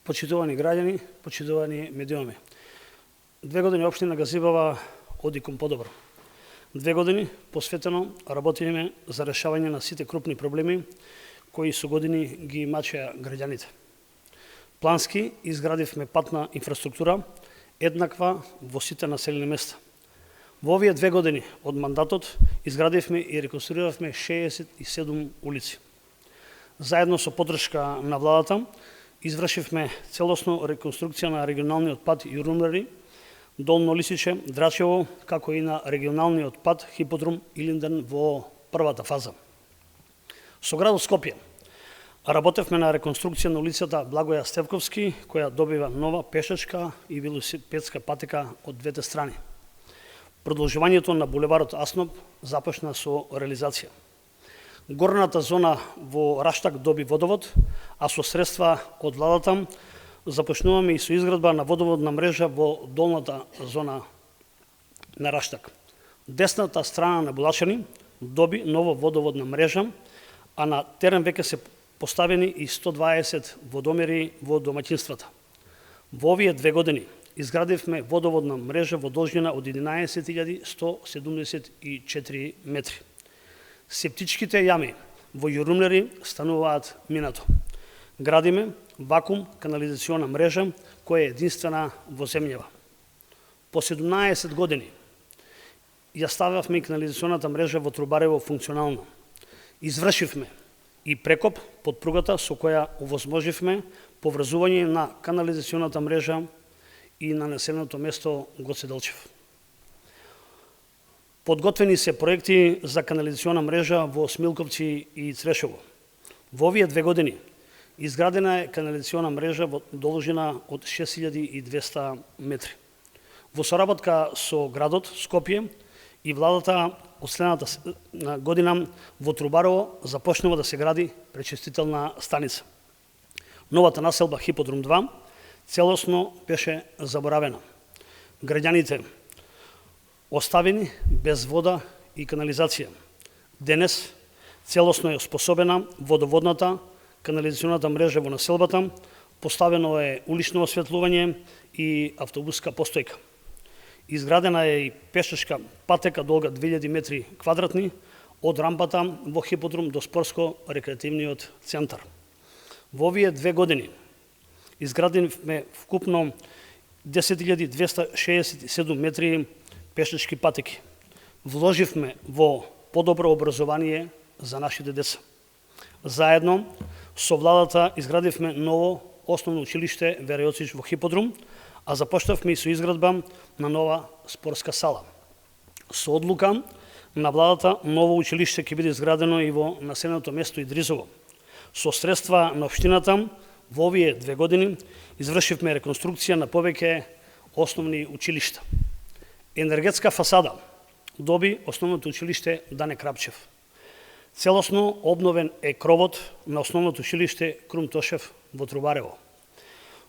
Почитувани граѓани, почитувани медиуми. 2 години општина Газибава оди кон подобро. 2 години посветено работиме за решавање на сите крупни проблеми кои со години ги мачеа граѓаните. Плански изградивме патна инфраструктура еднаква во сите населени места. Во овие 2 години од мандатот изградивме и реконструиравме 67 улици. Заедно со поддршка на владата извршивме целосно реконструкција на регионалниот пат Јурумлери, Долно Лисиче, Драчево, како и на регионалниот пат Хиподрум Илинден во првата фаза. Со градот Скопје работевме на реконструкција на улицата Благоја Стевковски, која добива нова пешачка и велосипедска патека од двете страни. Продолжувањето на булеварот Асноб започна со реализација. Горната зона во Раштак доби водовод, а со средства од владата започнуваме и со изградба на водоводна мрежа во долната зона на Раштак. Десната страна на Булачани доби нова водоводна мрежа, а на терен веќе се поставени и 120 водомери во домаќинствата. Во овие 2 години изградивме водоводна мрежа во должина од 11.174 метри. Септичките јами во Јурумлери стануваат минато. Градиме вакуум канализациона мрежа која е единствена во земјава. По 17 години ја стававме канализационата мрежа во Трубарево функционално. Извршивме и прекоп под пругата со која овозможивме поврзување на канализационата мрежа и на населеното место Гоце Делчев. Подготвени се проекти за канализациона мрежа во Смилковци и Црешево. Во овие 2 години изградена е канализациона мрежа во должина од 6200 метри. Во соработка со градот Скопје и владата од следната година во Трубарево започнува да се гради пречистителна станица. Новата населба Хиподрум 2 целосно беше заборавена. Граѓаните оставени без вода и канализација. Денес целосно е способена водоводната канализационата мрежа во населбата, поставено е улично осветлување и автобуска постојка. Изградена е и пешачка патека долга 2000 метри квадратни од рампата во Хиподрум до спортско-рекреативниот центар. Во овие 2 години изградивме вкупно 10.267 метри пешачки патеки. Вложивме во подобро образование за нашите деца. Заедно со владата изградивме ново основно училиште Вера Јоцич во Хиподрум, а започнавме и со изградба на нова спортска сала. Со одлука на владата ново училиште ќе биде изградено и во населеното место Идризово. Со средства на општината во овие 2 години извршивме реконструкција на повеќе основни училишта. Енергетска фасада доби основното училиште Дане Крапчев. Целосно обновен е кровот на основното училиште Крум Тошев во Трубарево.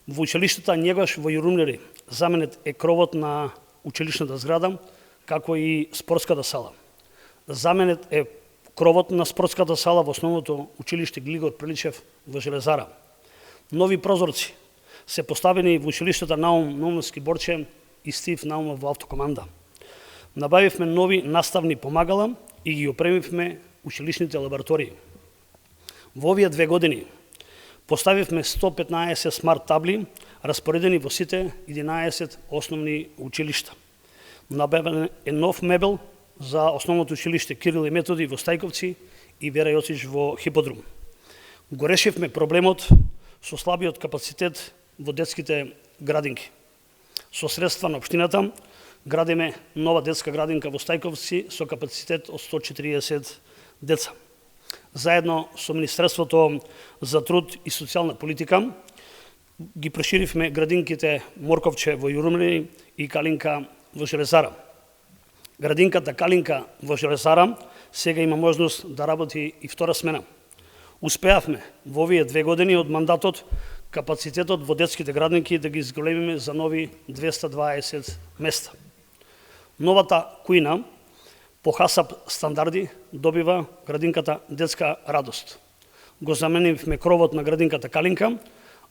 Во училиштата Njegаш во Јурумлери заменет е кровот на училишната зграда, како и спортската сала. Заменет е кровот на спортската сала во основното училиште Глигор Приличев во Железара. Нови прозорци се поставени во училиштата Наум Наумовски Борче и Стив Наумов во автокоманда. Набавивме нови наставни помагала и ги опремивме училишните лаборатории. Во овие 2 години поставивме 115 смарт табли, распоредени во сите 11 основни училишта. Набавен е нов мебел за основното училиште Кирил и Методи во Стајковци и Вера Јоцич во Хиподрум. Го решивме проблемот со слабиот капацитет во детските градинки. Со средства на општината градиме нова детска градинка во Стајковци со капацитет од 140 деца. Заедно со Министерството за труд и социјална политика ги проширивме градинките Морковче во Јурумлери и Калинка во Железара. Градинката Калинка во Железара сега има можност да работи и втора смена. Успеавме во овие 2 години од мандатот капацитетот во детските градинки да ги изголемиме за нови 220 места. Новата куина по ХАСАП стандарди добива градинката Детска радост. Го заменивме кровот на градинката Калинка,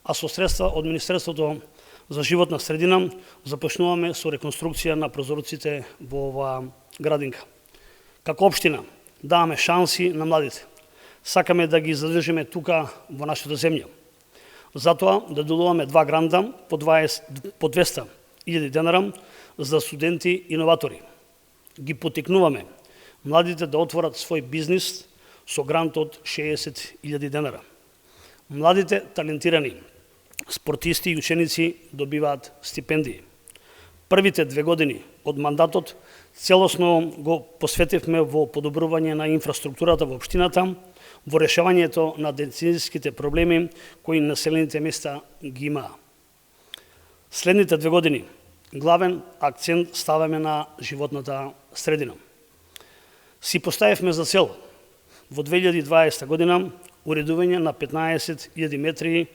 а со средства од Министерството за животна средина започнуваме со реконструкција на прозорците во оваа градинка. Како општина даваме шанси на младите. Сакаме да ги задржиме тука во нашата земја. Затоа да доделуваме 2 гранта по 200.000 денара за студенти иноватори. Ги потикнуваме младите да отворат свој бизнис со грант од 60.000 денара. Младите талентирани спортисти и ученици добиваат стипендии. Првите 2 години од мандатот целосно го посветивме во подобрување на инфраструктурата во општината, во решавањето на деценските проблеми кои населените места ги имаа. Следните 2 години главен акцент ставаме на животната средина. Си поставивме за цел во 2020 година уредување на 15.000 метри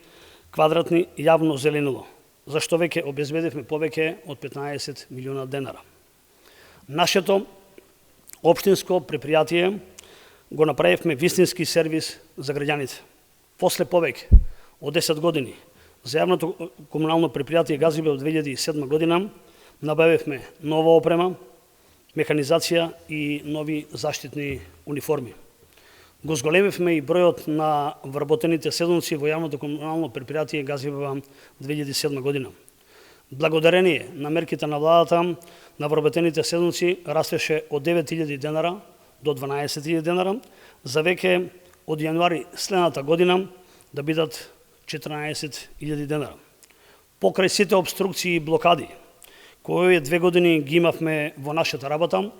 квадратни јавно зеленило, за што веќе обезбедивме повеќе од 15 милиона денара. Нашето општинско предпријатие го направивме вистински сервис за граѓаните. После повеќе од 10 години за јавното комунално предпријатие Газибе од 2007 година набавивме нова опрема, механизација и нови заштитни униформи. Го зголемивме и бројот на вработените седунци во јавното комунално предпријатие Газибе 2007 година. Благодарение на мерките на владата, на вработените седунци растеше од 9.000 денара до 12.000 денара, за веќе од јануари следната година да бидат 14.000 денара. Покрај сите обструкции и блокади, кои 2 години ги имавме во нашата работа,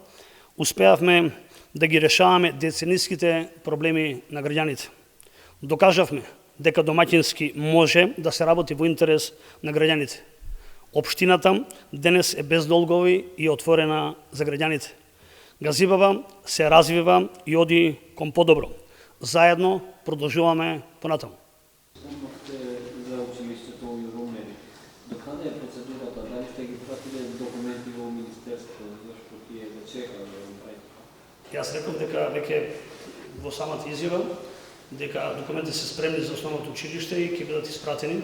успеавме да ги решаваме децениските проблеми на граѓаните. Докажавме дека домаќински може да се работи во интерес на граѓаните. Општината денес е без долгови и отворена за граѓаните. Газибава се развива и оди кон подобро. Заедно продолжуваме понатаму. Спомнахте за училиштето во Јуромери. До каде е процедурата? Дали сте ги пратиле документи во Министерство, зашто тие да чекаат да го направите? Јас реков дека веќе во самата изјава дека документи се спремни за основното училиште и ќе бидат испратени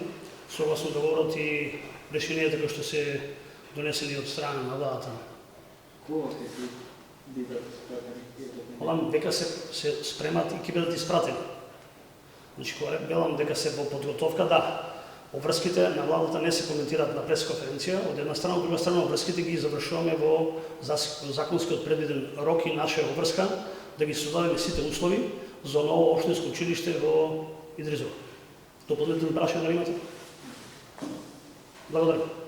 согласно договорот и решенијата кои што се донесени од страна на владата. Кога ќе бидат испратени тие документи? Велам дека се спремат и ќе бидат испратени. Значи, кога велам дека се во подготовка, да. Обврските на владата не се коментираат на пресконференција, од една страна, од друга страна обврските ги завршуваме во законскиот предвиден рок и наша обврска да ги создадеме сите услови за ново општинско училиште во Идризово. Дополнителни прашања да имате? Благодарам.